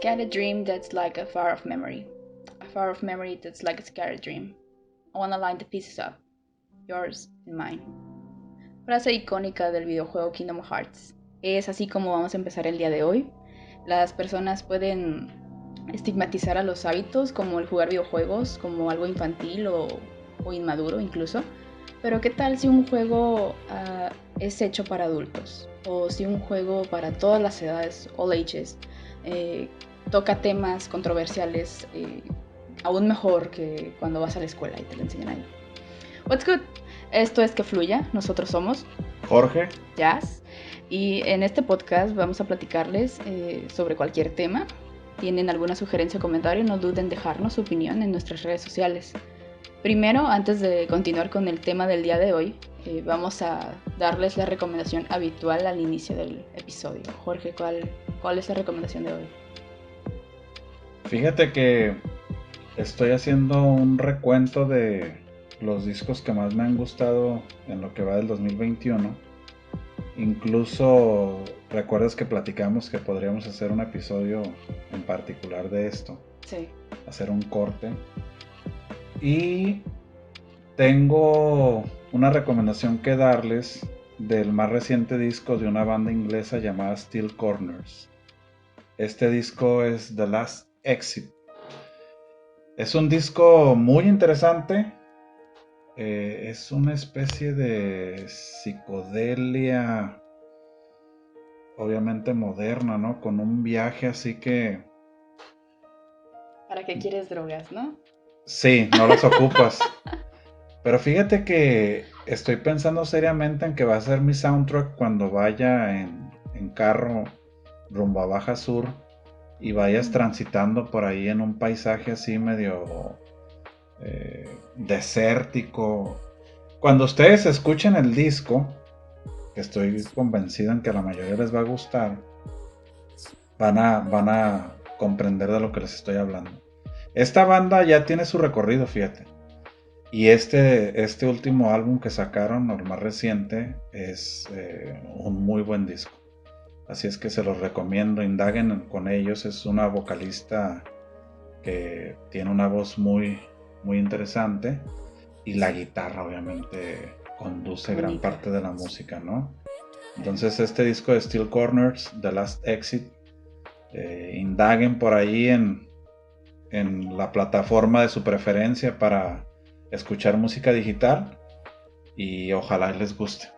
scattered dream that's like a far off memory. A far off memory that's like a scattered dream. I wanna line the pieces up. Yours and mine. Frase icónica del videojuego Kingdom Hearts. Es así como vamos a empezar el día de hoy. Las personas pueden estigmatizar a los hábitos como el jugar videojuegos como algo infantil o inmaduro incluso. Pero ¿qué tal si un juego es hecho para adultos? O si un juego para todas las edades, all ages, toca temas controversiales aún mejor que cuando vas a la escuela y te lo enseñan ahí. What's good? Esto es Que Fluya, nosotros somos Jorge, Jazz, y en este podcast vamos a platicarles sobre cualquier tema. ¿Tienen alguna sugerencia o comentario? No duden en dejarnos su opinión en nuestras redes sociales. Primero, antes de continuar con el tema del día de hoy, vamos a darles la recomendación habitual al inicio del episodio. Jorge, ¿cuál es la recomendación de hoy? fíjate que estoy haciendo un recuento de los discos que más me han gustado en lo que va del 2021. Incluso recuerdas que platicamos que podríamos hacer un episodio en particular de esto. Sí. Hacer un corte. Y tengo una recomendación que darles del más reciente disco de una banda inglesa llamada Steel Corners. Este disco es The Last Exit. Es un disco muy interesante. Es una especie de psicodelia, obviamente moderna, ¿no? Con un viaje así que... ¿Para qué quieres drogas, no? Sí, no las ocupas. Pero fíjate que estoy pensando seriamente en que va a ser mi soundtrack cuando vaya en carro rumbo a Baja Sur y vayas transitando por ahí en un paisaje así medio desértico. Cuando ustedes escuchen el disco, que estoy convencido en que a la mayoría les va a gustar, van a comprender de lo que les estoy hablando. Esta banda ya tiene su recorrido, fíjate. Y este último álbum que sacaron, el más reciente, es un muy buen disco. Así es que se los recomiendo, indaguen con ellos. Es una vocalista que tiene una voz muy, muy interesante. Y la guitarra obviamente conduce gran parte de la música, ¿no? Entonces este disco de Steel Corners, The Last Exit, indaguen por ahí en la plataforma de su preferencia para escuchar música digital y ojalá les guste.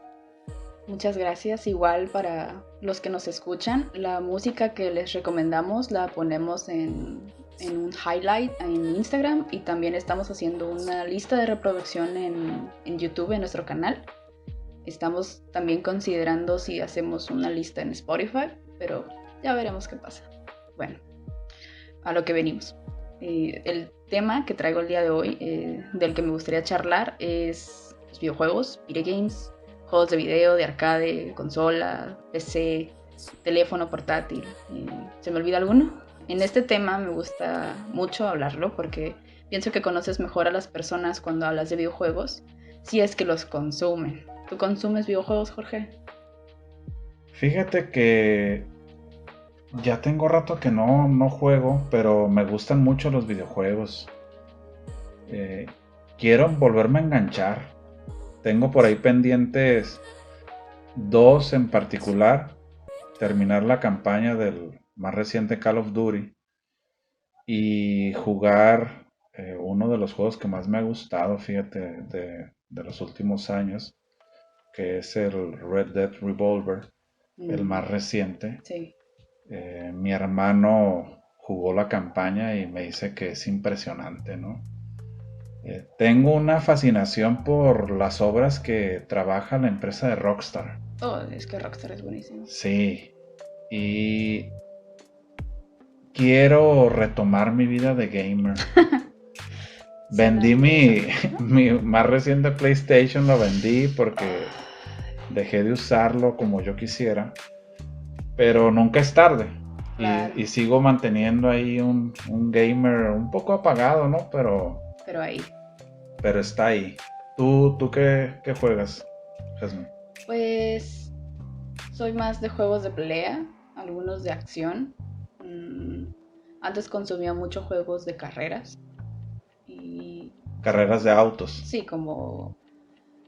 Muchas gracias. Igual para los que nos escuchan, la música que les recomendamos la ponemos en un highlight en Instagram y también estamos haciendo una lista de reproducción en YouTube, en nuestro canal. Estamos también considerando si hacemos una lista en Spotify, pero ya veremos qué pasa. Bueno, a lo que venimos. El tema que traigo el día de hoy, del que me gustaría charlar, es los videojuegos, video games, juegos de video, de arcade, consola, PC, teléfono portátil. ¿Se me olvida alguno? En este tema me gusta mucho hablarlo porque pienso que conoces mejor a las personas cuando hablas de videojuegos, si es que los consumen. ¿Tú consumes videojuegos, Jorge? Fíjate que ya tengo rato que no juego, pero me gustan mucho los videojuegos. Quiero volverme a enganchar. Tengo por ahí pendientes 2 en particular. Terminar la campaña del más reciente Call of Duty y jugar uno de los juegos que más me ha gustado, fíjate, de los últimos años, que es el Red Dead Revolver, el más reciente. Sí. Mi hermano jugó la campaña y me dice que es impresionante, ¿no? Tengo una fascinación por las obras que trabaja la empresa de Rockstar. Oh, es que Rockstar es buenísimo. Sí, y quiero retomar mi vida de gamer. Vendí mi más reciente PlayStation, lo vendí porque dejé de usarlo como yo quisiera. Pero nunca es tarde. Claro. Y sigo manteniendo ahí un gamer un poco apagado, ¿no? Pero ahí. Pero está ahí. ¿Tú qué juegas, Jasmine? Pues soy más de juegos de pelea, algunos de acción. Antes consumía muchos juegos de carreras. Y Carreras de autos. sí, como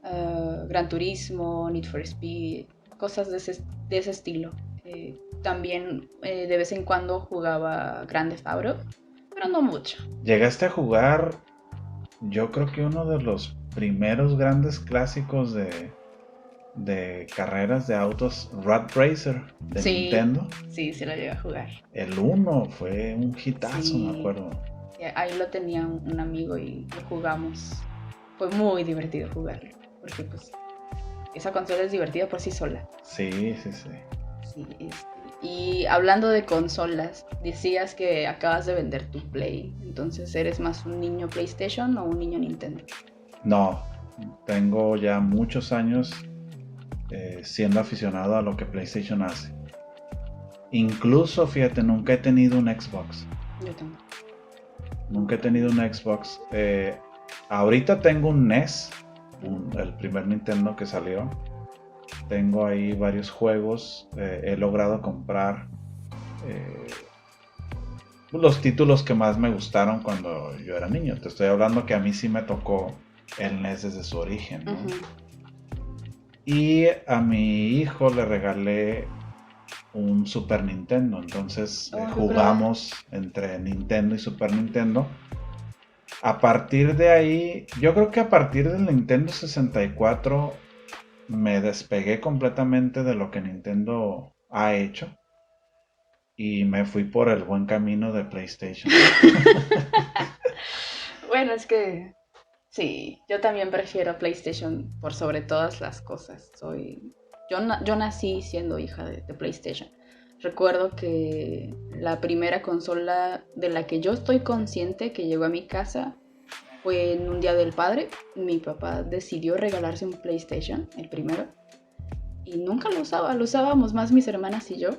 Gran Turismo, Need for Speed, cosas de ese estilo. También de vez en cuando jugaba Grand Theft Auto, pero no mucho. Llegaste a jugar, yo creo que uno de los primeros grandes clásicos de carreras de autos, Rat Racer, de Nintendo. Sí, se lo llegué a jugar. El 1 fue un hitazo, Sí. me acuerdo. Ahí lo tenía un amigo y lo jugamos. Fue muy divertido jugarlo, porque pues esa consola es divertida por sí sola. Sí. Sí, y hablando de consolas, decías que acabas de vender tu Play, entonces ¿eres más un niño PlayStation o un niño Nintendo? No, tengo ya muchos años siendo aficionado a lo que PlayStation hace. Incluso, fíjate, nunca he tenido un Xbox. Yo tampoco. Nunca he tenido un Xbox. Ahorita tengo un NES, el primer Nintendo que salió. Tengo ahí varios juegos. He logrado comprar los títulos que más me gustaron cuando yo era niño. Te estoy hablando que a mí sí me tocó el NES desde su origen, ¿no? Uh-huh. Y a mi hijo le regalé un Super Nintendo. Entonces jugamos entre Nintendo y Super Nintendo. A partir de ahí, yo creo que a partir del Nintendo 64 me despegué completamente de lo que Nintendo ha hecho y me fui por el buen camino de PlayStation. Bueno, es que sí, yo también prefiero PlayStation por sobre todas las cosas. Yo nací siendo hija de PlayStation. Recuerdo que la primera consola de la que yo estoy consciente que llegó a mi casa fue en un día del padre. Mi papá decidió regalarse un PlayStation, el primero, y nunca lo usábamos más mis hermanas y yo,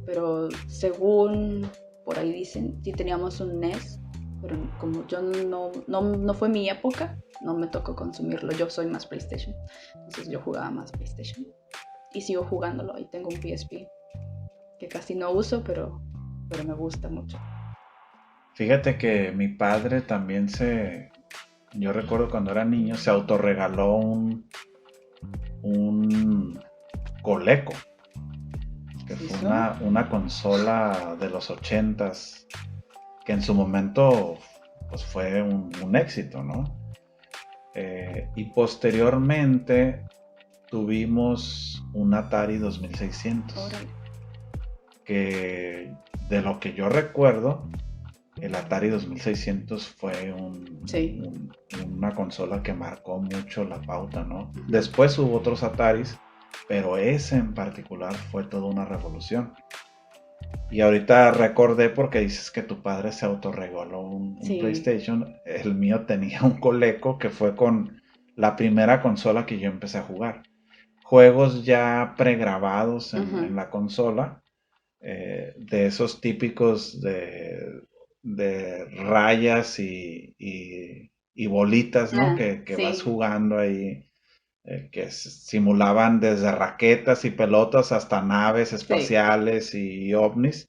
pero según por ahí dicen, sí teníamos un NES, pero como yo no fue mi época, no me tocó consumirlo, yo soy más PlayStation, entonces yo jugaba más PlayStation y sigo jugándolo. Ahí tengo un PSP que casi no uso, pero me gusta mucho. Fíjate que mi padre también yo recuerdo cuando era niño, se autorregaló un Coleco, que fue una consola de los 80s, que en su momento pues fue un éxito, ¿no? Y posteriormente tuvimos un Atari 2600. Órale. Que de lo que yo recuerdo, el Atari 2600 fue una consola que marcó mucho la pauta, ¿no? Uh-huh. Después hubo otros Ataris, pero ese en particular fue toda una revolución. Y ahorita recordé porque dices que tu padre se autorregaló un PlayStation. El mío tenía un Coleco que fue con la primera consola que yo empecé a jugar. Juegos ya pregrabados en la consola. De esos típicos de rayas y bolitas, ¿no? Que vas jugando ahí, que simulaban desde raquetas y pelotas hasta naves espaciales y ovnis,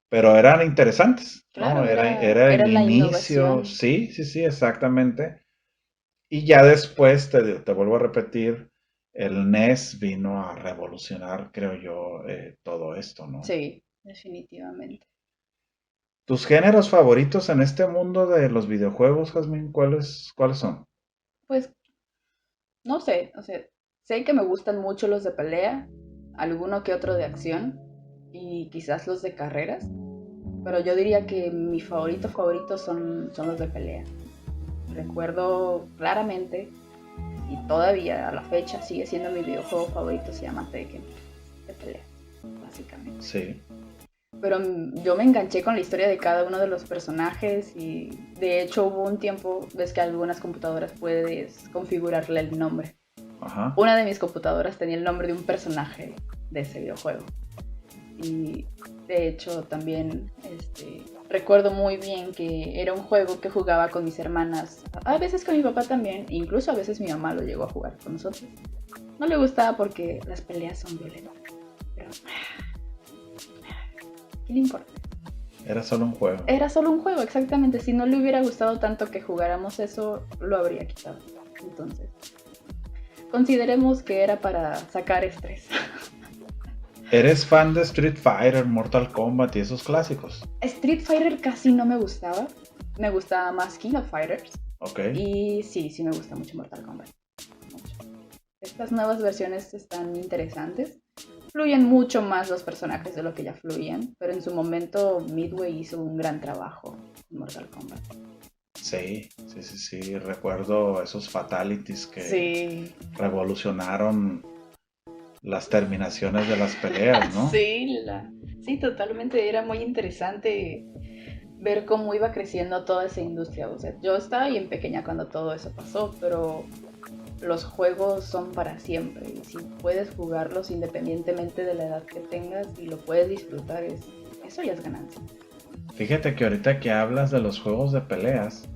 pero eran interesantes, ¿no? Claro, era el inicio, sí, exactamente. Y ya después, te vuelvo a repetir, el NES vino a revolucionar, creo yo, todo esto, ¿no? Sí, definitivamente. ¿Tus géneros favoritos en este mundo de los videojuegos, Jazmín, cuáles son? Pues, no sé, o sea, sé que me gustan mucho los de pelea, alguno que otro de acción y quizás los de carreras, pero yo diría que mi favorito son los de pelea. Recuerdo claramente, y todavía a la fecha sigue siendo mi videojuego favorito, se llama Tekken, de pelea, básicamente. Sí. Pero yo me enganché con la historia de cada uno de los personajes y de hecho hubo un tiempo, ves que algunas computadoras puedes configurarle el nombre. Ajá. Una de mis computadoras tenía el nombre de un personaje de ese videojuego. Y de hecho también recuerdo muy bien que era un juego que jugaba con mis hermanas, a veces con mi papá también, incluso a veces mi mamá lo llegó a jugar con nosotros. No le gustaba porque las peleas son violentas, pero ¿qué le importa? Era solo un juego. Era solo un juego, exactamente. Si no le hubiera gustado tanto que jugáramos eso, lo habría quitado. Entonces, consideremos que era para sacar estrés. ¿Eres fan de Street Fighter, Mortal Kombat y esos clásicos? Street Fighter casi no me gustaba. Me gustaba más King of Fighters. Ok. Y sí me gusta mucho Mortal Kombat. Mucho. Estas nuevas versiones están interesantes. Fluyen mucho más los personajes de lo que ya fluían, pero en su momento Midway hizo un gran trabajo en Mortal Kombat. Sí. Recuerdo esos fatalities que revolucionaron las terminaciones de las peleas, ¿no? Sí, totalmente. Era muy interesante ver cómo iba creciendo toda esa industria. O sea, yo estaba bien pequeña cuando todo eso pasó, pero los juegos son para siempre y si puedes jugarlos independientemente de la edad que tengas y lo puedes disfrutar, eso ya es ganancia. Fíjate que ahorita que hablas de los juegos de peleas,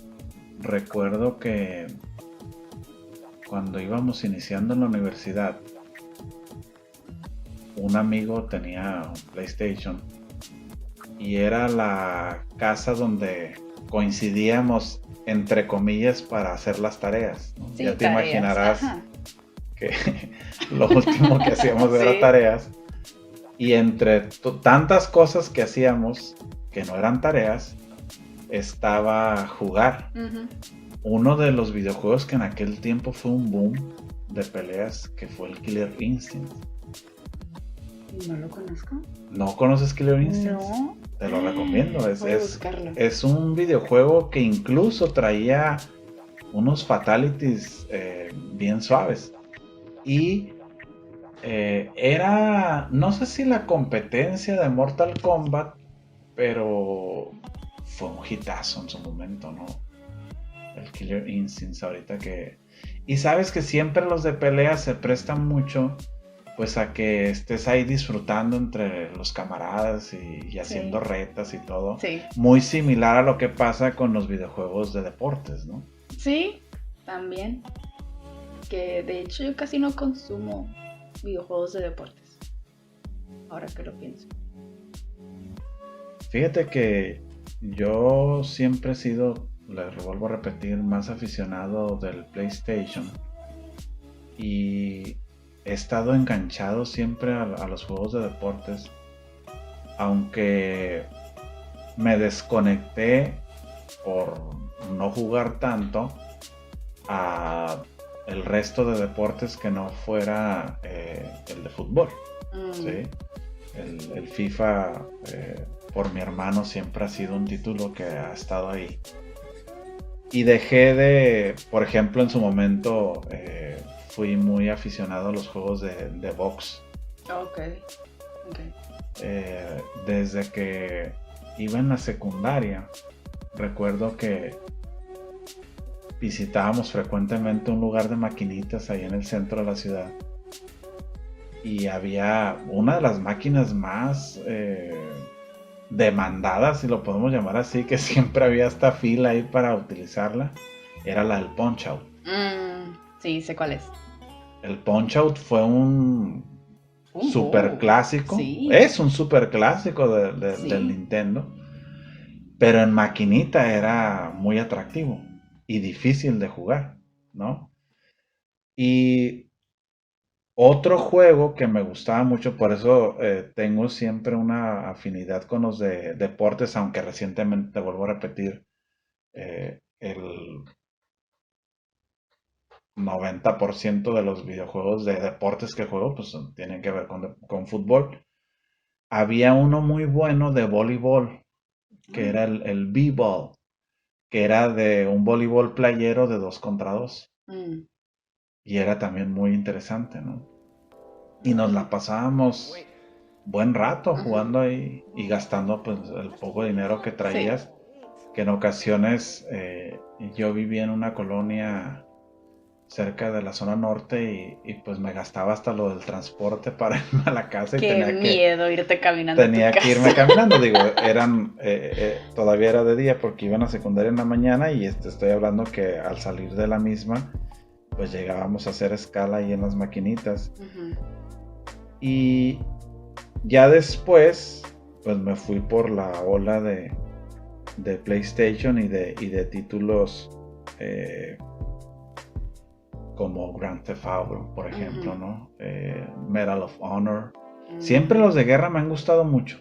recuerdo que cuando íbamos iniciando en la universidad, un amigo tenía un PlayStation y era la casa donde coincidíamos, entre comillas, para hacer las tareas, ¿no? Sí, ya te tareas, imaginarás ajá. que lo último que hacíamos era tareas, y entre tantas cosas que hacíamos que no eran tareas estaba jugar. Uh-huh. Uno de los videojuegos que en aquel tiempo fue un boom de peleas, que fue el Killer Instinct. No lo conozco. ¿No conoces Killer Instinct? No. Te lo recomiendo. Voy a buscarlo. Es un videojuego que incluso traía unos fatalities bien suaves. Y era, no sé si la competencia de Mortal Kombat, pero fue un hitazo en su momento, ¿no? El Killer Instinct, ahorita que... Y sabes que siempre los de pelea se prestan mucho, pues, a que estés ahí disfrutando entre los camaradas y haciendo retas y todo. Sí. Muy similar a lo que pasa con los videojuegos de deportes, ¿no? Sí, también. Que de hecho yo casi no consumo videojuegos de deportes. Ahora que lo pienso. Fíjate que yo siempre he sido, les vuelvo a repetir, más aficionado del PlayStation. Y he estado enganchado siempre a los juegos de deportes. Aunque me desconecté por no jugar tanto a el resto de deportes que no fuera el de fútbol. ¿Sí? El FIFA, por mi hermano, siempre ha sido un título que ha estado ahí. Y dejé de, por ejemplo, en su momento fui muy aficionado a los juegos de box. Okay. Desde que iba en la secundaria, recuerdo que visitábamos frecuentemente un lugar de maquinitas ahí en el centro de la ciudad. Y había una de las máquinas más demandadas, si lo podemos llamar así, que siempre había esta fila ahí para utilizarla, era la del Punch Out. Sí, sé cuál es. El Punch Out fue un super clásico. Sí. Es un super clásico del Nintendo. Pero en maquinita era muy atractivo y difícil de jugar, ¿no? Y otro juego que me gustaba mucho, por eso tengo siempre una afinidad con los de deportes, aunque recientemente, vuelvo a repetir, el 90% de los videojuegos de deportes que juego pues tienen que ver con fútbol. Había uno muy bueno de voleibol, que era el B-Ball, que era de un voleibol playero de 2 contra 2. Y era también muy interesante, ¿no? Y nos la pasábamos buen rato jugando ahí y gastando pues el poco dinero que traías, que en ocasiones yo vivía en una colonia cerca de la zona norte y pues me gastaba hasta lo del transporte para irme a la casa. Qué y miedo irte caminando. Tenía que irme caminando, digo, todavía era de día porque iban a secundaria en la mañana y estoy hablando que al salir de la misma pues llegábamos a hacer escala ahí en las maquinitas. Y ya después pues me fui por la ola de PlayStation y de títulos como Grand Theft Auto, por ejemplo, ¿no? Medal of Honor. Siempre los de guerra me han gustado mucho.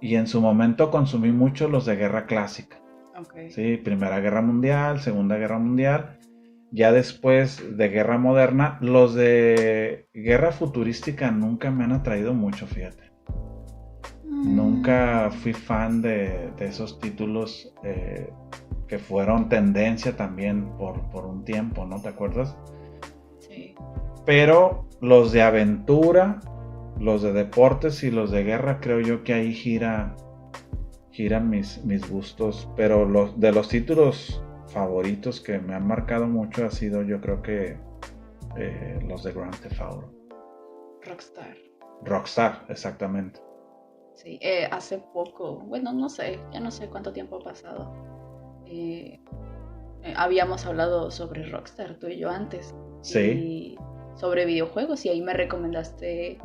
Y en su momento consumí mucho los de guerra clásica. Okay. Sí, Primera Guerra Mundial, Segunda Guerra Mundial. Ya después de guerra moderna, los de guerra futurística nunca me han atraído mucho, fíjate. Nunca fui fan de esos títulos que fueron tendencia también por un tiempo, ¿no? ¿Te acuerdas? Sí. Pero los de aventura, los de deportes y los de guerra, creo yo que ahí giran mis gustos. Pero de los títulos favoritos que me han marcado mucho ha sido, yo creo que los de Grand Theft Auto. Rockstar, exactamente. Sí, hace poco, bueno, no sé, ya no sé cuánto tiempo ha pasado. Habíamos hablado sobre Rockstar, tú y yo antes. Sí. Y sobre videojuegos, y ahí me recomendaste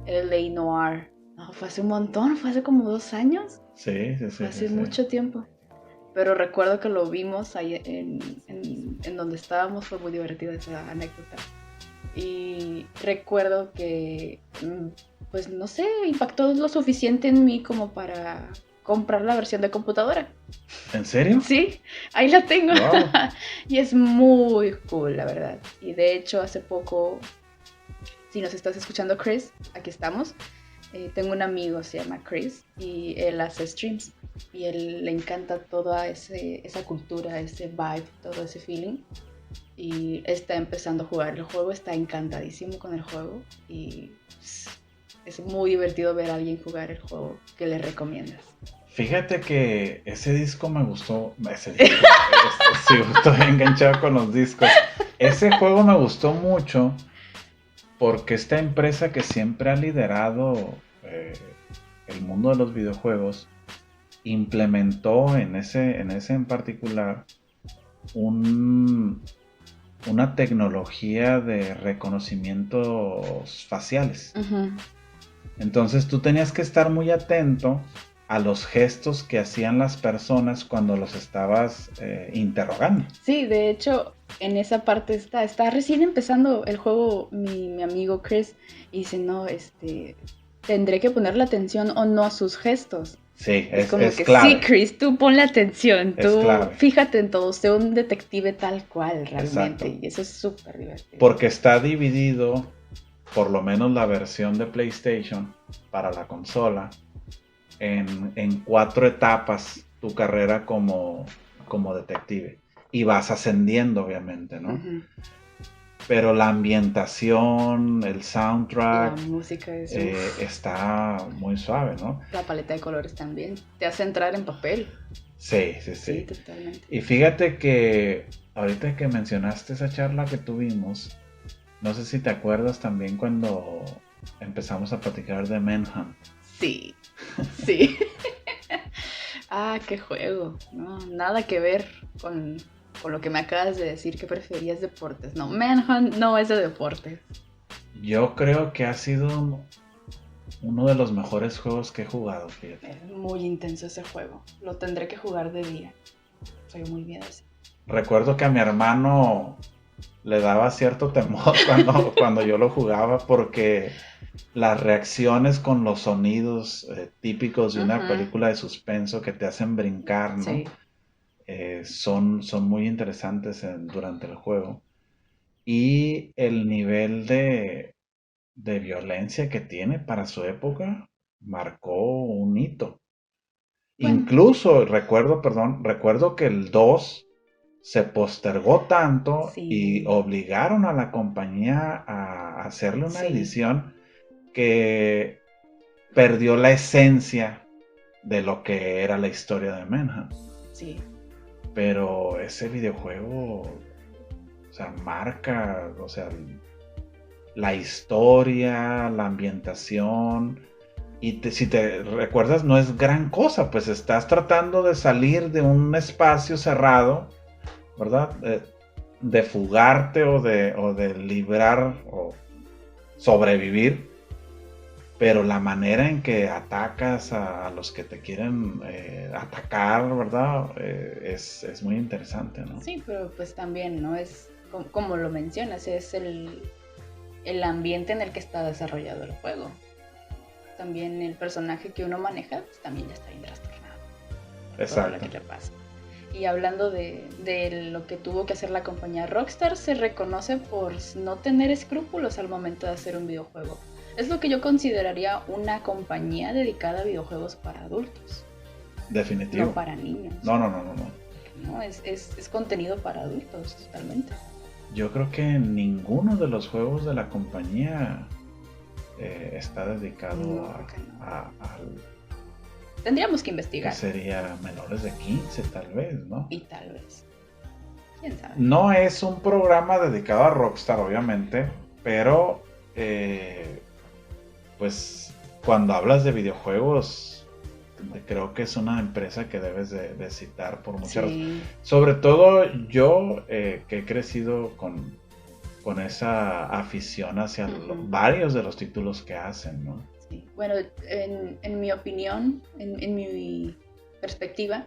el L.A. Noire. No, fue hace un montón, fue hace como 2 años. Sí. Fue hace mucho tiempo. Pero recuerdo que lo vimos ahí en donde estábamos, fue muy divertida esa anécdota. Y recuerdo que, pues no sé, impactó lo suficiente en mí como para comprar la versión de computadora. ¿En serio? Sí, ahí la tengo. Wow. Y es muy cool, la verdad. Y de hecho, hace poco, si nos estás escuchando, Chris, aquí estamos. Tengo un amigo, se llama Chris, y él hace streams. Y él le encanta toda esa cultura, ese vibe, todo ese feeling. Y está empezando a jugar el juego, está encantadísimo con el juego. Y es muy divertido ver a alguien jugar el juego que le recomiendas. Fíjate que ese disco me gustó. Sí, estoy enganchado con los discos. Ese juego me gustó mucho porque esta empresa que siempre ha liderado el mundo de los videojuegos implementó en ese en particular una tecnología de reconocimientos faciales. Uh-huh. Entonces tú tenías que estar muy atento a los gestos que hacían las personas cuando los estabas interrogando. Sí, de hecho, en esa parte está recién empezando el juego mi amigo Chris, y dice, no, tendré que ponerle atención o no a sus gestos. Sí, es como que clave. Sí, Chris, tú ponle atención, Es tú clave. Fíjate en todo, sé un detective tal cual realmente. Exacto. Y eso es súper divertido. Porque está dividido, por lo menos la versión de PlayStation para la consola, en 4 etapas tu carrera como detective. Y vas ascendiendo, obviamente, ¿no? Uh-huh. Pero la ambientación, el soundtrack, la música está muy suave, ¿no? La paleta de colores también. Te hace entrar en papel. Sí. Sí, totalmente. Y fíjate que ahorita que mencionaste esa charla que tuvimos, no sé si te acuerdas también cuando empezamos a platicar de Manhunt. Sí. Qué juego. No, nada que ver con lo que me acabas de decir, que preferías deportes. No, Manhunt no es de deportes. Yo creo que ha sido uno de los mejores juegos que he jugado, fíjate. Es muy intenso ese juego. Lo tendré que jugar de día. Soy muy miedosa. Recuerdo que a mi hermano le daba cierto temor cuando yo lo jugaba, porque las reacciones con los sonidos típicos de una película de suspenso que te hacen brincar, ¿no? Sí. Son muy interesantes durante el juego. Y el nivel de violencia que tiene para su época marcó un hito. Bueno. Incluso recuerdo que el 2 se postergó tanto, sí, y obligaron a la compañía a hacerle una edición que perdió la esencia de lo que era la historia de Manhunt. Sí. Pero ese videojuego, o sea, marca, o sea, la historia, la ambientación. Y si te recuerdas, no es gran cosa, pues estás tratando de salir de un espacio cerrado, ¿verdad? De fugarte o de librar o sobrevivir. pero la manera en que atacas a los que te quieren atacar, ¿verdad? Es muy interesante, ¿no? Sí, pero pues también, ¿no? Es como lo mencionas, es el ambiente en el que está desarrollado el juego. También el personaje que uno maneja, pues también ya está bien trastornado. Todo lo que le pasa. Y hablando de lo que tuvo que hacer la compañía Rockstar, se reconoce por no tener escrúpulos al momento de hacer un videojuego. Es lo que yo consideraría una compañía dedicada a videojuegos para adultos. Definitivo. No para niños. No. No, es contenido para adultos, totalmente. Yo creo que ninguno de los juegos de la compañía está dedicado a Tendríamos que investigar. Que sería menores de 15 tal vez, ¿no? Y tal vez. ¿Quién sabe? No es un programa dedicado a Rockstar, obviamente, pero pues cuando hablas de videojuegos, creo que es una empresa que debes de citar por muchas razones. Sobre todo yo, que he crecido con esa afición hacia varios de los títulos que hacen, ¿no? Sí. Bueno, en mi opinión, en mi perspectiva,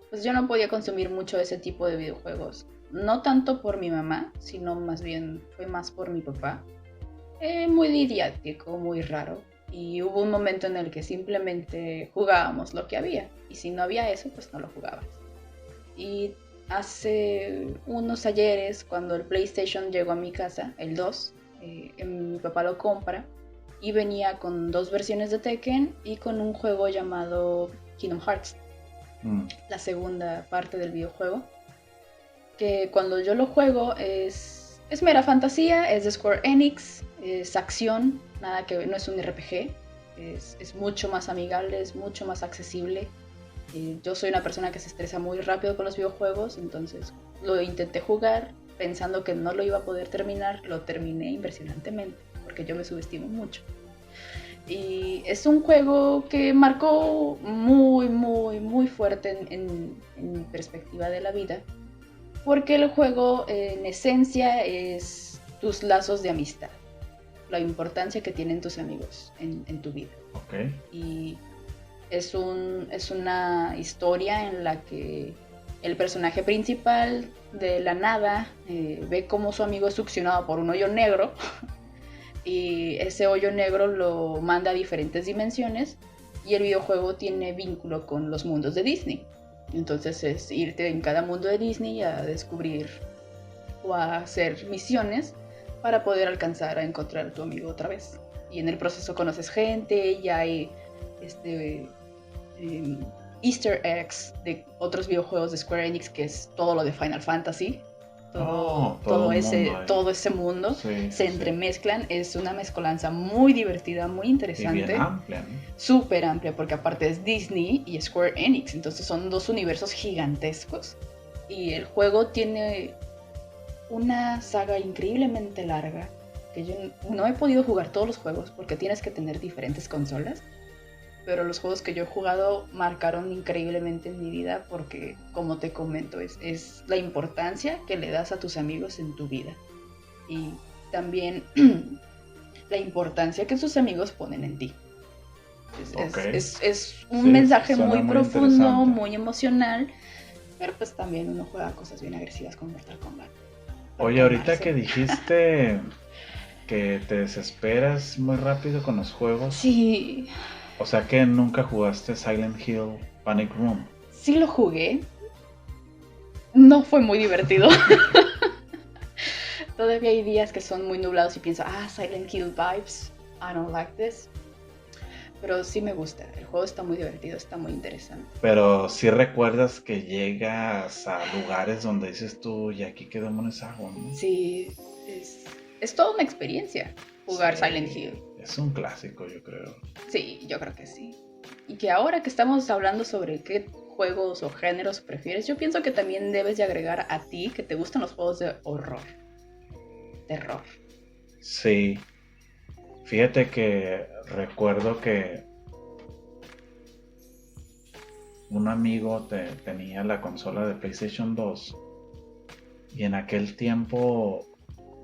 pues yo no podía consumir mucho ese tipo de videojuegos. No tanto por mi mamá, sino más bien fue más por mi papá. Muy didáctico, muy raro. Y hubo un momento en el que simplemente jugábamos lo que había. Y si no había eso, pues no lo jugabas. Y hace unos ayeres, cuando el PlayStation llegó a mi casa, el 2, mi papá lo compra. Y venía con 2 versiones de Tekken y con un juego llamado Kingdom Hearts. La segunda parte del videojuego. Que cuando yo lo juego es mera fantasía, es de Square Enix, es acción, nada que no es un RPG, es mucho más amigable, es mucho más accesible. Yo soy una persona que se estresa muy rápido con los videojuegos, entonces lo intenté jugar pensando que no lo iba a poder terminar, lo terminé impresionantemente, porque yo me subestimo mucho. Y es un juego que marcó muy, muy, muy fuerte en mi perspectiva de la vida, porque el juego en esencia es tus lazos de amistad, la importancia que tienen tus amigos en tu vida. Okay. Y es una historia en la que el personaje principal de la nada ve cómo su amigo es succionado por un hoyo negro y ese hoyo negro lo manda a diferentes dimensiones y el videojuego tiene vínculo con los mundos de Disney. Entonces es irte en cada mundo de Disney a descubrir o a hacer misiones para poder alcanzar a encontrar a tu amigo otra vez. Y en el proceso conoces gente y hay Easter eggs de otros videojuegos de Square Enix, que es todo lo de Final Fantasy. Todo ese mundo se entremezclan. Es una mezcolanza muy divertida, muy interesante. Y bien amplia, ¿no? Súper amplia, porque aparte es Disney y Square Enix, entonces son 2 universos gigantescos. Y el juego tiene una saga increíblemente larga, que yo no he podido jugar todos los juegos porque tienes que tener diferentes consolas. Pero los juegos que yo he jugado marcaron increíblemente en mi vida porque, como te comento, es la importancia que le das a tus amigos en tu vida. Y también la importancia que tus amigos ponen en ti. Es un mensaje muy profundo, muy emocional, pero pues también uno juega cosas bien agresivas con Mortal Kombat. Oye, ahorita que dijiste que te desesperas muy rápido con los juegos. Sí. O sea que nunca jugaste Silent Hill Panic Room. Sí lo jugué. No fue muy divertido. Todavía hay días que son muy nublados y pienso, Silent Hill vibes. I don't like this. Pero sí me gusta. El juego está muy divertido, está muy interesante. Pero sí recuerdas que llegas a lugares donde dices tú, y aquí qué demonios hago, ¿no? Sí, es toda una experiencia jugar Silent Hill. Es un clásico, yo creo. Sí, yo creo que sí. Y que ahora que estamos hablando sobre qué juegos o géneros prefieres, yo pienso que también debes de agregar a ti que te gustan los juegos de horror. Terror. Sí. Fíjate que recuerdo que un amigo tenía la consola de PlayStation 2 y en aquel tiempo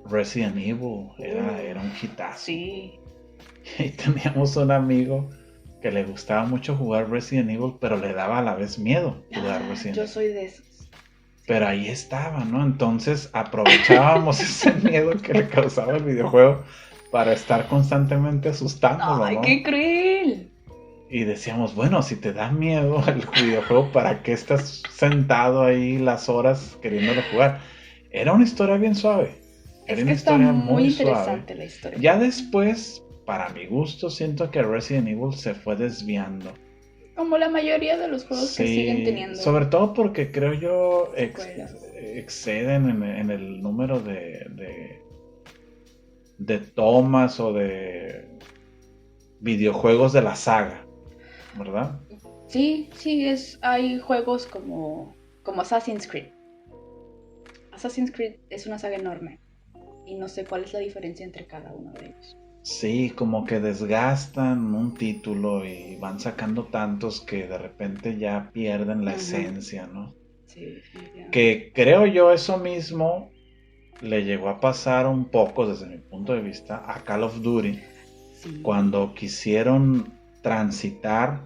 Resident Evil era un hitazo. Sí. Y teníamos un amigo que le gustaba mucho jugar Resident Evil, pero le daba a la vez miedo jugar Resident Yo Evil. soy de esos. Pero ahí estaba, ¿no? Entonces aprovechábamos ese miedo que le causaba el videojuego para estar constantemente asustándolo, ¡Ay, ¿no? qué cruel! Y decíamos, bueno, si te da miedo el videojuego, ¿para qué estás sentado ahí las horas queriéndolo jugar? Era una historia bien suave. Era Es que una está historia muy muy suave. interesante la historia. Ya después, para mi gusto, siento que Resident Evil se fue desviando. Como la mayoría de los juegos que siguen Sí, teniendo sobre todo porque creo yo secuelas. exceden en el número de tomas o de videojuegos de la saga, ¿verdad? Sí, hay juegos como Assassin's Creed. Assassin's Creed es una saga enorme y no sé cuál es la diferencia entre cada uno de ellos. Sí, como que desgastan un título y van sacando tantos que de repente ya pierden la esencia, ¿no? Sí, definitivamente. Que creo yo eso mismo le llegó a pasar un poco desde mi punto de vista a Call of Duty Sí. cuando quisieron transitar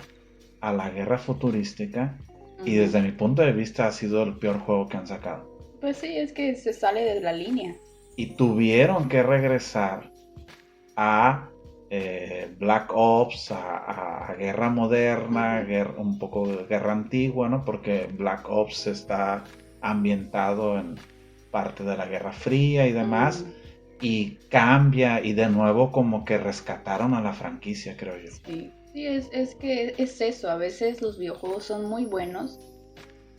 a la guerra futurística y desde mi punto de vista ha sido el peor juego que han sacado. Pues sí, es que se sale de la línea. Y tuvieron que regresar a Black Ops, a guerra moderna, un poco de guerra antigua, ¿no? Porque Black Ops está ambientado en parte de la Guerra Fría y demás. Y cambia y de nuevo como que rescataron a la franquicia, creo yo. Sí, es que es eso. A veces los videojuegos son muy buenos,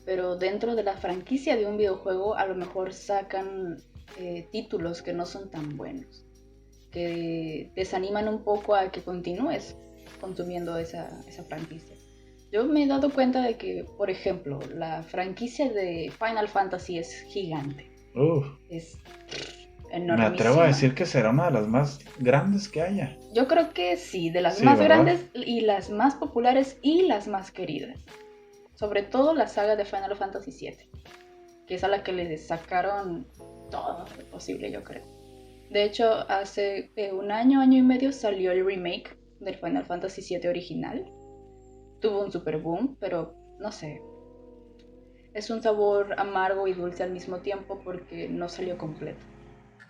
pero dentro de la franquicia de un videojuego a lo mejor sacan títulos que no son tan buenos, que desaniman un poco a que continúes consumiendo esa franquicia. Yo me he dado cuenta de que, por ejemplo, la franquicia de Final Fantasy es gigante. Es enormísima. Me atrevo a decir que será una de las más grandes que haya. Yo creo que sí, de las más grandes y las más populares y las más queridas. Sobre todo la saga de Final Fantasy VII, que es a la que le sacaron todo lo posible, yo creo. De hecho, hace un año y medio salió el remake del Final Fantasy VII original. Tuvo un super boom, pero no sé. Es un sabor amargo y dulce al mismo tiempo porque no salió completo.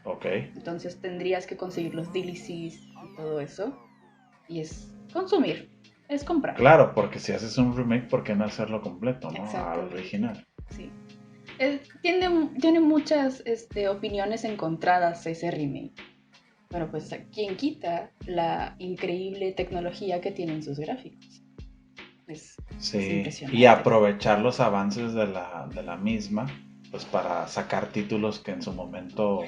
Ok. Entonces tendrías que conseguir los DLCs y todo eso. Y es consumir, es comprar. Claro, porque si haces un remake, ¿por qué no hacerlo completo, no? Al original. Sí. Tiene muchas opiniones encontradas ese remake. Pero pues, ¿quién quita la increíble tecnología que tienen sus gráficos? Es impresionante. Y aprovechar los avances de la misma, pues para sacar títulos que en su momento,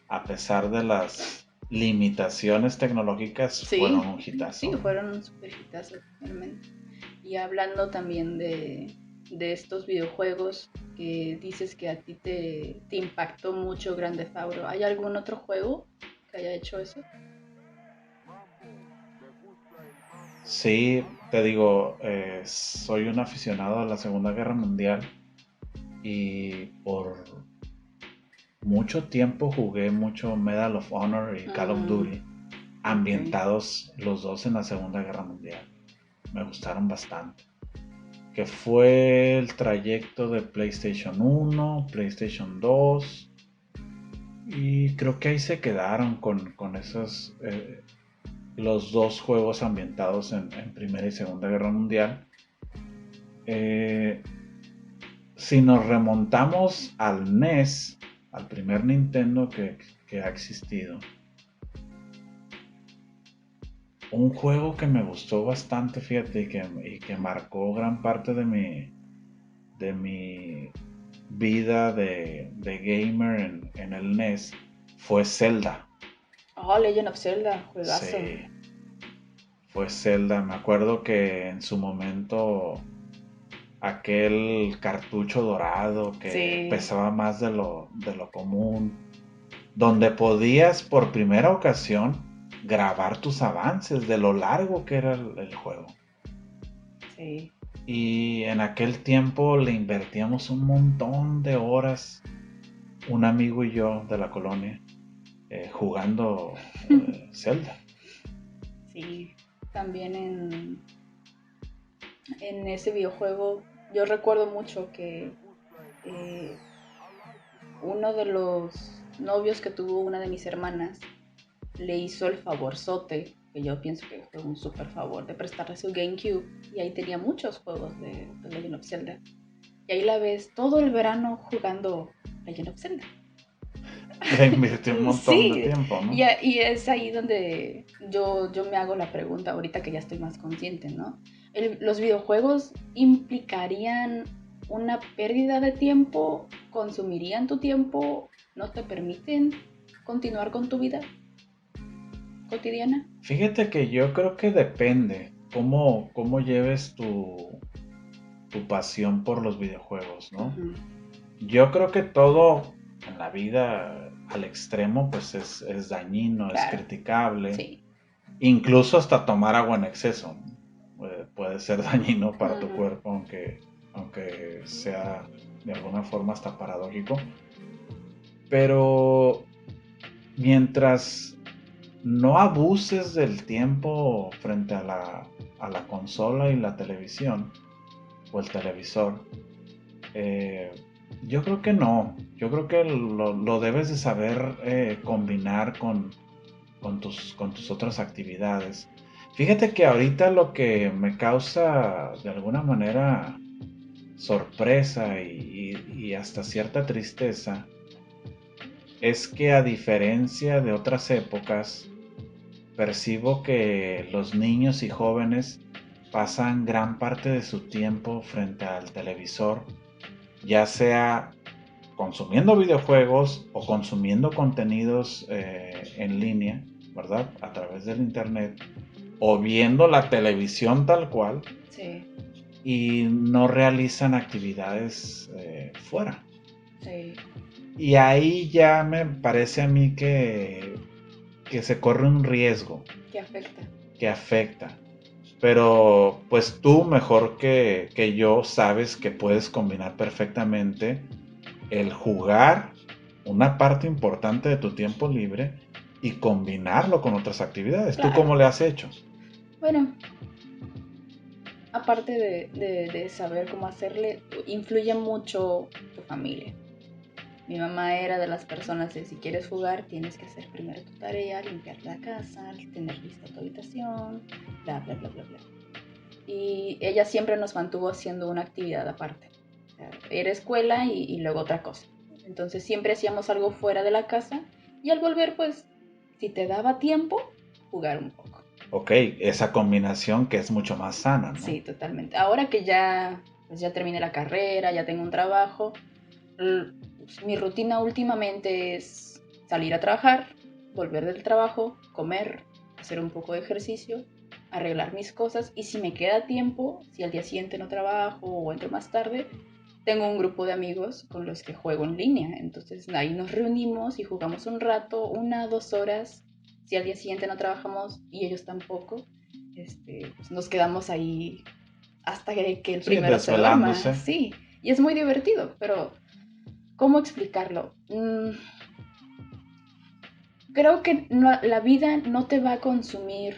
a pesar de las limitaciones tecnológicas, fueron un hitazo. Sí, fueron un super hitazo, realmente. Y hablando también de estos videojuegos que dices que a ti te impactó mucho Grand Theft Auto, ¿hay algún otro juego que haya hecho eso? Sí, te digo, soy un aficionado a la Segunda Guerra Mundial y por mucho tiempo jugué mucho Medal of Honor y Call of Duty, ambientados los dos en la Segunda Guerra Mundial. Me gustaron bastante. Que fue el trayecto de PlayStation 1, PlayStation 2 y creo que ahí se quedaron con esos los dos juegos ambientados en Primera y Segunda Guerra Mundial. Si nos remontamos al NES, al primer Nintendo que ha existido, un juego que me gustó bastante, fíjate, y que marcó gran parte de mi vida de gamer en el NES fue Zelda. Oh, Legend of Zelda, juegazo. Sí, fue Zelda. Me acuerdo que en su momento aquel cartucho dorado que pesaba más de lo común, donde podías por primera ocasión grabar tus avances de lo largo que era el juego. Sí. Y en aquel tiempo le invertíamos un montón de horas, un amigo y yo de la colonia, jugando Zelda. Sí, también en ese videojuego yo recuerdo mucho que eh, uno de los novios que tuvo una de mis hermanas le hizo el favorzote, que yo pienso que fue un súper favor, de prestarle su GameCube. Y ahí tenía muchos juegos de Legend of Zelda. Y ahí la ves todo el verano jugando Legend of Zelda. Le invirtió un montón de Sí, tiempo, ¿no? y es ahí donde yo me hago la pregunta, ahorita que ya estoy más consciente, ¿no? ¿Los videojuegos implicarían una pérdida de tiempo? ¿Consumirían tu tiempo? ¿No te permiten continuar con tu vida cotidiana? Fíjate que yo creo que depende cómo lleves tu pasión por los videojuegos, ¿no? Ujú. Yo creo que todo en la vida al extremo pues es dañino, es Claro, criticable, sí. incluso hasta tomar agua en exceso, ¿no? Puede ser dañino para tu Ujú. cuerpo, aunque sea de alguna forma hasta paradójico. Pero mientras no abuses del tiempo frente a la consola y la televisión o el televisor, eh, yo creo que no. Yo creo que lo debes de saber combinar con tus otras actividades. Fíjate que ahorita lo que me causa de alguna manera sorpresa y hasta cierta tristeza es que a diferencia de otras épocas, percibo que los niños y jóvenes pasan gran parte de su tiempo frente al televisor, ya sea consumiendo videojuegos o consumiendo contenidos en línea, ¿verdad? A través del internet, o viendo la televisión tal cual, Sí, y no realizan actividades fuera. sí, Y ahí ya me parece a mí que se corre un riesgo que afecta. que afecta. Pero pues tú mejor que yo sabes que puedes combinar perfectamente el jugar una parte importante de tu tiempo libre y combinarlo con otras actividades. ¿Tú Claro. cómo le has hecho? Bueno, aparte de saber cómo hacerle, influye mucho tu familia. Mi mamá era de las personas de si quieres jugar, tienes que hacer primero tu tarea, limpiar la casa, tener lista tu habitación, bla, bla, bla, bla, bla. Y ella siempre nos mantuvo haciendo una actividad aparte. O sea, era escuela y luego otra cosa. Entonces siempre hacíamos algo fuera de la casa y al volver, pues, si te daba tiempo, jugar un poco. Ok, esa combinación que es mucho más sana, ¿no? Sí, totalmente. Ahora que ya, pues ya terminé la carrera, ya tengo un trabajo, mi rutina últimamente es salir a trabajar, volver del trabajo, comer, hacer un poco de ejercicio, arreglar mis cosas y si me queda tiempo, si al día siguiente no trabajo o entro más tarde, tengo un grupo de amigos con los que juego en línea. Entonces ahí nos reunimos y jugamos un rato, 1 o 2 horas. Si al día siguiente no trabajamos y ellos tampoco, pues nos quedamos ahí hasta que el Sí, primero se duerma. desvelándose. Sí, y es muy divertido, pero ¿cómo explicarlo? Creo que la vida no te va a consumir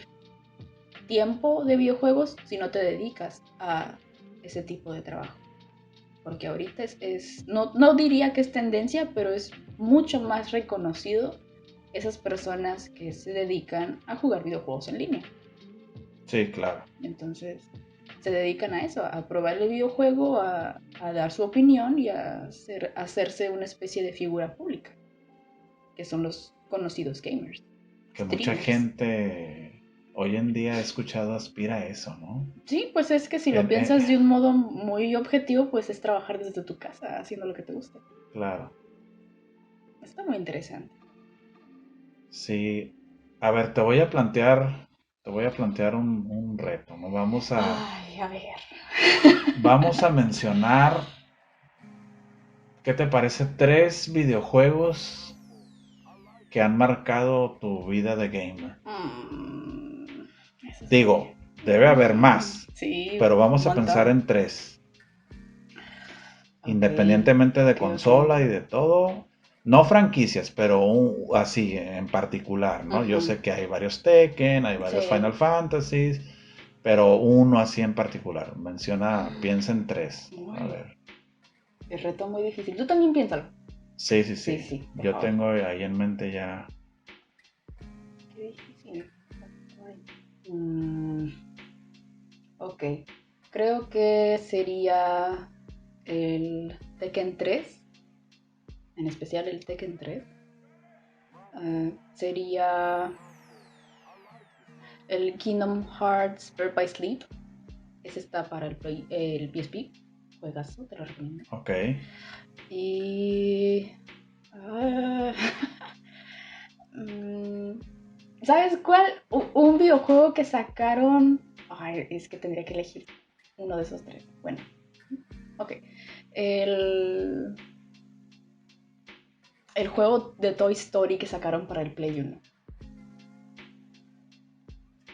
tiempo de videojuegos si no te dedicas a ese tipo de trabajo. Porque ahorita no diría que es tendencia, pero es mucho más reconocido esas personas que se dedican a jugar videojuegos en línea. Sí, claro. Entonces, se dedican a eso, a probar el videojuego, a dar su opinión y a hacerse una especie de figura pública, que son los conocidos gamers, Que mucha streamers. gente hoy en día he escuchado aspira a eso, ¿no? Sí, pues es que si lo En- piensas de un modo muy objetivo, pues es trabajar desde tu casa haciendo lo que te gusta. claro. Está muy interesante. Sí, a ver, te voy a plantear un reto, ¿no? Ay, a ver. Vamos a mencionar, ¿qué te parece? 3 videojuegos que han marcado tu vida de gamer. Mm, eso sí. Digo, debe haber más, Sí, pero un vamos a pensar montón. en 3. Ok, Independientemente de ok, ok. consola y de todo, No franquicias, pero así en particular, ¿no? Yo sé que hay varios Tekken, hay varios Final Sí. Fantasies, pero uno así en particular. Piensa en tres. A Uy, ver. el reto muy difícil. Tú también piénsalo. Sí, sí, Sí, sí. sí, por Yo favor. tengo ahí en mente ya. Qué difícil. Ay. Mm, ok. Creo que sería el Tekken 3, en especial el Tekken 3. Sería el Kingdom Hearts Birth by Sleep. Ese está para el PSP. Juegazo, te lo recomiendo. Ok. Y... ah, mm, ¿sabes cuál? Un videojuego que sacaron... Ay, es que tendría que elegir uno de esos tres. Bueno, ok. El, el juego de Toy Story que sacaron para el Play 1.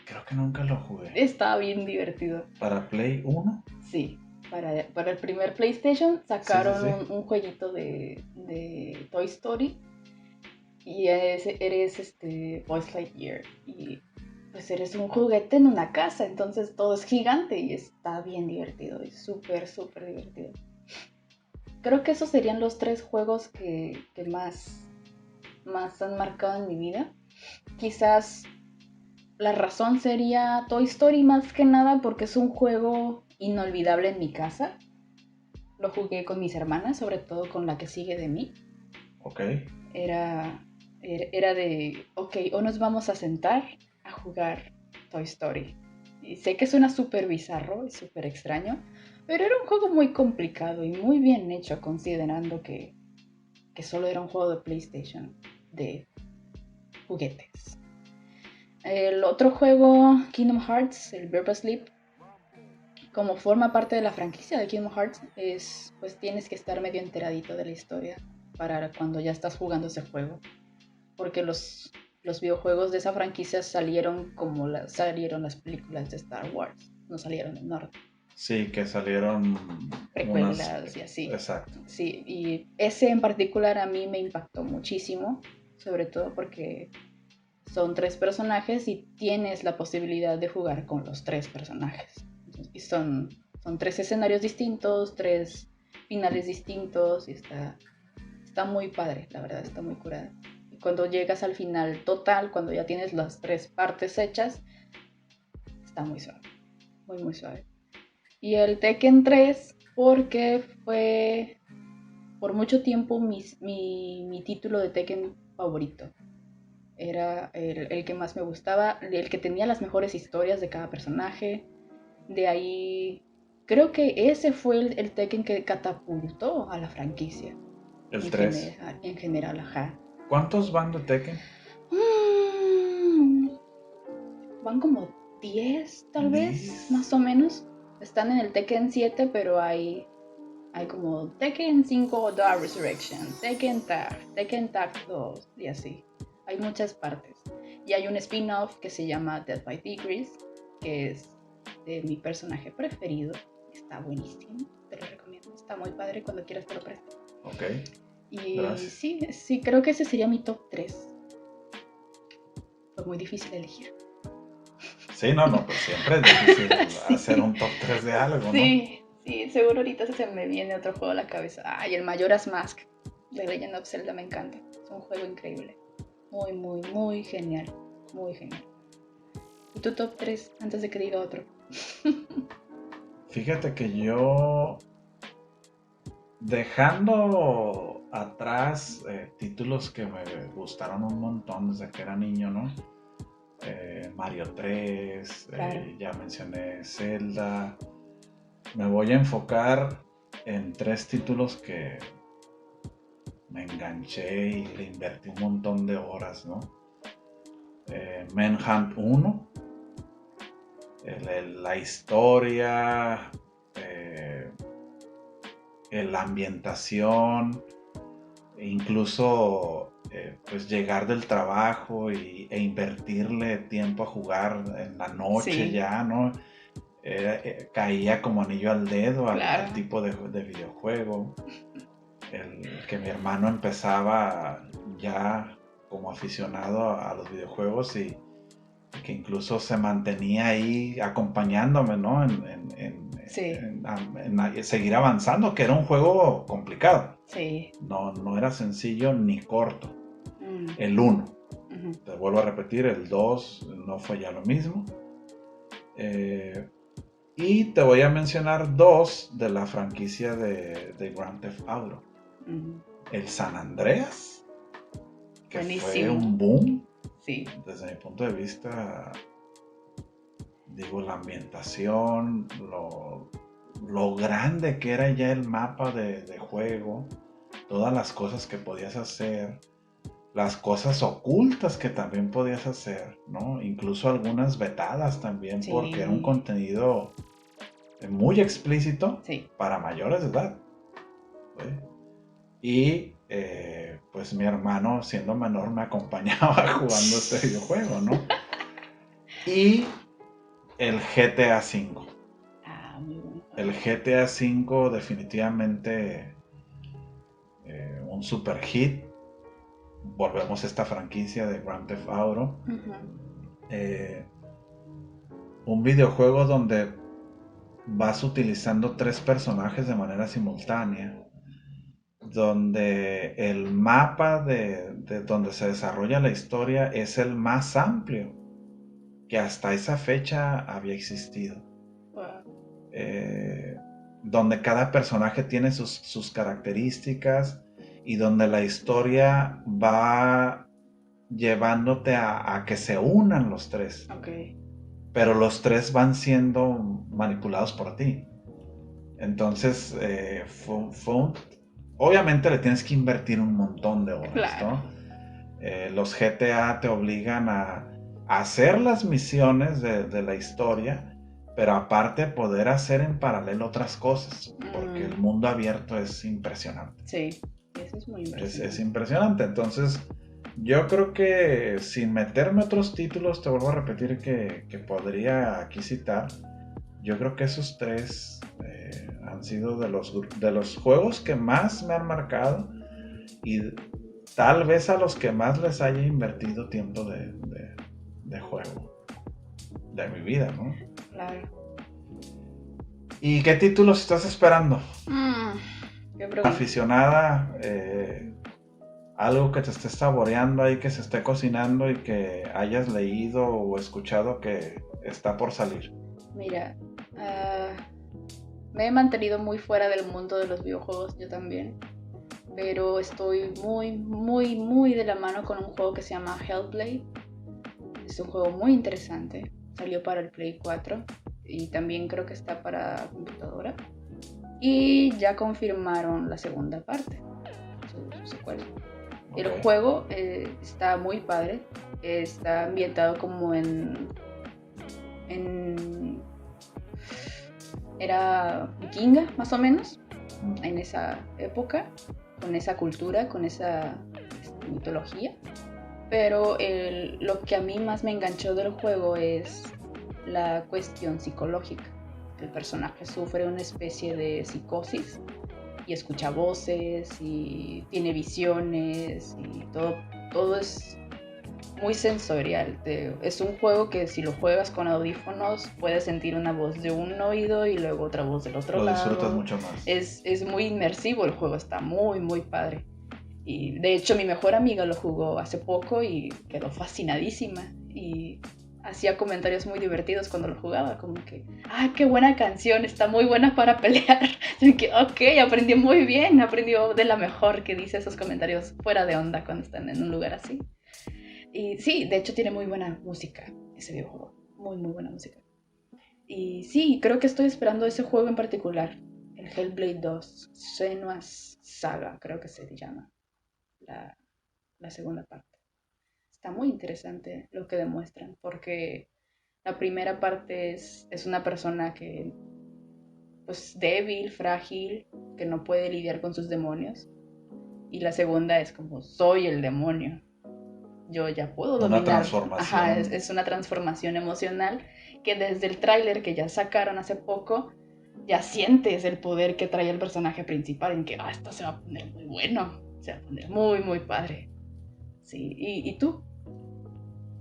Creo que nunca lo jugué. Está bien divertido. ¿Para Play 1? Sí, para el primer PlayStation Sí, sí, sacaron sí. un jueguito de Toy Story y eres Buzz Lightyear y pues eres un juguete en una casa, entonces todo es gigante y está bien divertido, es súper, súper divertido. Creo que esos serían los tres juegos que más han marcado en mi vida. Quizás la razón sería Toy Story más que nada porque es un juego inolvidable en mi casa. Lo jugué con mis hermanas, sobre todo con la que sigue de mí. Ok. Era, era de, ok, o nos vamos a sentar a jugar Toy Story. Y sé que suena súper bizarro y súper extraño, pero era un juego muy complicado y muy bien hecho considerando que solo era un juego de PlayStation de juguetes. El otro juego, Kingdom Hearts, el Birth by Sleep, como forma parte de la franquicia de Kingdom Hearts, pues tienes que estar medio enteradito de la historia para cuando ya estás jugando ese juego. Porque los videojuegos de esa franquicia salieron como salieron las películas de Star Wars, no salieron en orden. Sí, que salieron unas... Precuelas y así. Exacto. Sí, y ese en particular a mí me impactó muchísimo, sobre todo porque son tres personajes y tienes la posibilidad de jugar con los tres personajes. Y son tres escenarios distintos, tres finales distintos y está muy padre, la verdad, está muy curada. Y cuando llegas al final total, cuando ya tienes las tres partes hechas, está muy suave, muy, muy suave. Y el Tekken 3, porque fue por mucho tiempo mi título de Tekken favorito. Era el que más me gustaba, el que tenía las mejores historias de cada personaje. De ahí, creo que ese fue el Tekken que catapultó a la franquicia. El 3. En general, ajá. ¿Cuántos van de Tekken? Mm, van como 10 tal vez, 10. más o menos. Están en el Tekken 7, pero hay como Tekken 5 Dark Resurrection, Tekken Tag 2 y así. Hay muchas partes. Y hay un spin-off que se llama Death by Degrees, que es de mi personaje preferido. Está buenísimo, te lo recomiendo. Está muy padre, cuando quieras te lo presto. Ok, Y gracias. sí, sí, creo que ese sería mi top 3. Fue muy difícil elegir. Sí, no, pues siempre es difícil hacer Sí, un top 3 de algo, ¿no? sí, sí, seguro ahorita se me viene otro juego a la cabeza. Ay, el Majora's Mask de Legend of Zelda me encanta. Es un juego increíble. Muy, muy, muy genial. Muy genial. ¿Y tu top 3 antes de que diga otro? Fíjate que yo, dejando atrás títulos que me gustaron un montón desde que era niño, ¿no? Mario 3, Claro. ya mencioné Zelda. Me voy a enfocar en tres títulos que me enganché y le invertí un montón de horas, ¿no? Manhunt 1, la historia, la ambientación, incluso pues llegar del trabajo e invertirle tiempo a jugar en la noche Sí, ya, ¿no? Caía como anillo al dedo al claro. tipo de videojuego. que mi hermano empezaba ya como aficionado a los videojuegos y que incluso se mantenía ahí acompañándome, ¿no? En seguir avanzando, que era un juego complicado. Sí. No era sencillo ni corto. El 1. Te vuelvo a repetir, el 2 no fue ya lo mismo. Y te voy a mencionar 2 de la franquicia de Grand Theft Auto. El San Andreas, que buenísimo. Fue un boom. Sí. Desde mi punto de vista, digo, la ambientación, lo grande que era ya el mapa de juego, todas las cosas que podías hacer, las cosas ocultas que también podías hacer, ¿no? Incluso algunas vetadas también, sí, porque era un contenido muy explícito, sí, para mayores de edad, ¿sí? Y pues mi hermano, siendo menor, me acompañaba jugando este videojuego, ¿no? Y el GTA V. Muy bueno. El GTA V definitivamente un super hit. Volvemos a esta franquicia de Grand Theft Auto. Un videojuego donde vas utilizando 3 personajes de manera simultánea, donde el mapa de donde se desarrolla la historia es el más amplio que hasta esa fecha había existido. Wow. Donde cada personaje tiene sus características y donde la historia va llevándote a que se unan los 3. Okay. Pero los 3 van siendo manipulados por ti. Entonces, obviamente le tienes que invertir un montón de horas, claro, ¿no? Los GTA te obligan a hacer las misiones de la historia, pero aparte poder hacer en paralelo otras cosas, porque el mundo abierto es impresionante. Sí, eso es muy impresionante. Es impresionante, entonces yo creo que sin meterme otros títulos, te vuelvo a repetir que podría aquí citar, yo creo que esos 3 han sido de los juegos que más me han marcado y tal vez a los que más les haya invertido tiempo de juego de mi vida, ¿no? Claro. ¿Y qué títulos estás esperando? ¿Qué pregunta? Aficionada, algo que te esté saboreando ahí, que se esté cocinando y que hayas leído o escuchado que está por salir. Mira, me he mantenido muy fuera del mundo de los videojuegos, yo también. Pero estoy muy de la mano con un juego que se llama Hellblade. Es un juego muy interesante. Salió para el Play 4 y también creo que está para computadora. Y ya confirmaron la segunda parte, su secuela. Okay. El juego está muy padre. Está ambientado como era vikinga, más o menos, en esa época, con esa cultura, con esa mitología. Pero lo que a mí más me enganchó del juego es la cuestión psicológica. El personaje sufre una especie de psicosis y escucha voces y tiene visiones y todo es muy sensorial. Es un juego que si lo juegas con audífonos puedes sentir una voz de un oído y luego otra voz del otro lado. Lo disfrutas mucho más. Es muy inmersivo el juego, está muy padre. Y de hecho mi mejor amiga lo jugó hace poco y quedó fascinadísima. Y hacía comentarios muy divertidos cuando lo jugaba, como que, qué buena canción, está muy buena para pelear. Y que, ok, aprendió muy bien, aprendió de la mejor, que dice esos comentarios fuera de onda cuando están en un lugar así. Y sí, de hecho tiene muy buena música ese videojuego, muy buena música. Y sí, creo que estoy esperando ese juego en particular, el Hellblade 2, Senua's Saga, creo que se llama la segunda parte. Está muy interesante lo que demuestran, porque la primera parte es una persona que, pues, débil, frágil, que no puede lidiar con sus demonios. Y la segunda es como, soy el demonio. Yo ya puedo dominar. Una transformación. Ajá, es una transformación emocional que desde el tráiler que ya sacaron hace poco, ya sientes el poder que trae el personaje principal en que, esto se va a poner muy bueno, se va a poner muy, muy padre. Sí, ¿y tú?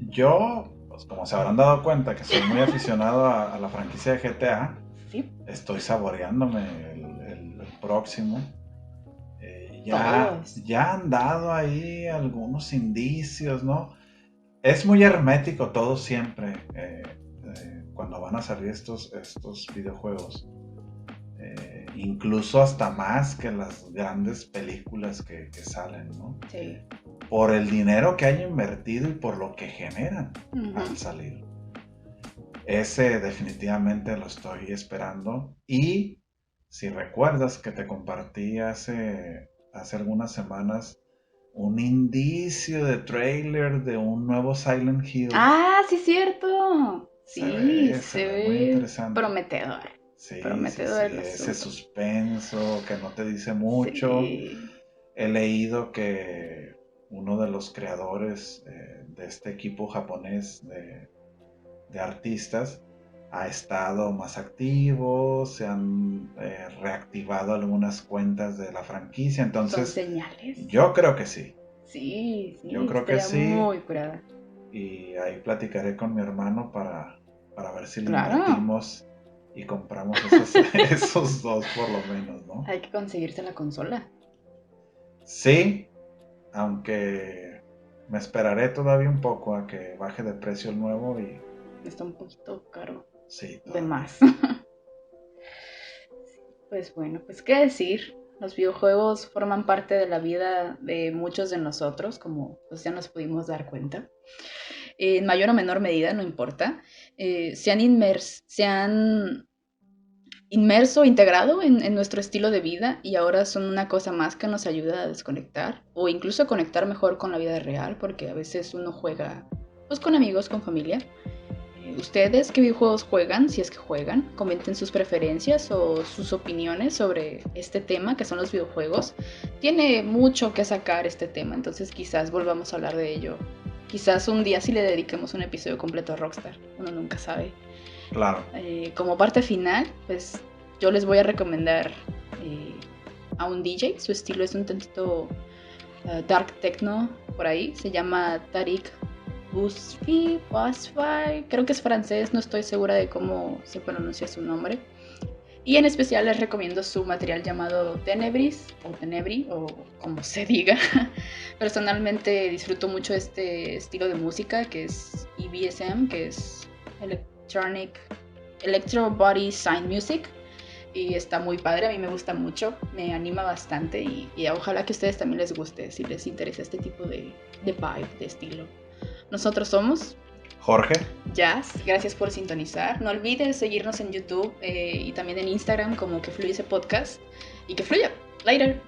Yo, pues como se habrán dado cuenta que soy muy aficionado a la franquicia de GTA, Sí, estoy saboreándome el próximo. todos. Ya han dado ahí algunos indicios, ¿no? Es muy hermético todo siempre cuando van a salir estos videojuegos. Incluso hasta más que las grandes películas que salen, ¿no? Sí. Por el dinero que hay invertido y por lo que generan Uh-huh. al salir. Ese definitivamente lo estoy esperando. Y si recuerdas que te compartí hace algunas semanas un indicio de trailer de un nuevo Silent Hill. Sí, cierto. Sí, Se ve muy interesante. Prometedor. Sí, Prometedor el ese asunto. suspenso que no te dice mucho. Sí. He leído que uno de los creadores de este equipo japonés de artistas ha estado más activo, se han reactivado algunas cuentas de la franquicia, entonces ¿Son señales? yo creo que sí. Sí, Yo creo que sí. muy curada. Y ahí platicaré con mi hermano para ver si le Claro. invertimos y compramos esos dos por lo menos, ¿no? Hay que conseguirse la consola. Sí, aunque me esperaré todavía un poco a que baje de precio el nuevo y... Está un poquito caro. Sí, De todavía. más. Pues bueno, pues qué decir. Los videojuegos forman parte de la vida de muchos de nosotros, como pues ya nos pudimos dar cuenta. En mayor o menor medida, no importa. Se han inmerso, integrado en nuestro estilo de vida y ahora son una cosa más que nos ayuda a desconectar o incluso a conectar mejor con la vida real, porque a veces uno juega pues con amigos, con familia. ¿Ustedes qué videojuegos juegan? Si es que juegan, comenten sus preferencias o sus opiniones sobre este tema que son los videojuegos. Tiene mucho que sacar este tema, entonces quizás volvamos a hablar de ello. Quizás un día sí le dediquemos un episodio completo a Rockstar, uno nunca sabe. Claro. Como parte final, pues yo les voy a recomendar a un DJ. Su estilo es un tantito dark techno por ahí. Se llama Tariq Bousfi, creo que es francés, no estoy segura de cómo se pronuncia su nombre. Y en especial les recomiendo su material llamado Tenebris o Tenebri o como se diga. Personalmente disfruto mucho este estilo de música que es EBSM, que es Electro Body Sign Music. Y está muy padre, a mí me gusta mucho, me anima bastante y ojalá que a ustedes también les guste si les interesa este tipo de vibe, de estilo. Nosotros somos Jorge, Jazz, gracias por sintonizar. No olvides seguirnos en YouTube y también en Instagram como Que Fluye ese podcast. Y que fluya. Later.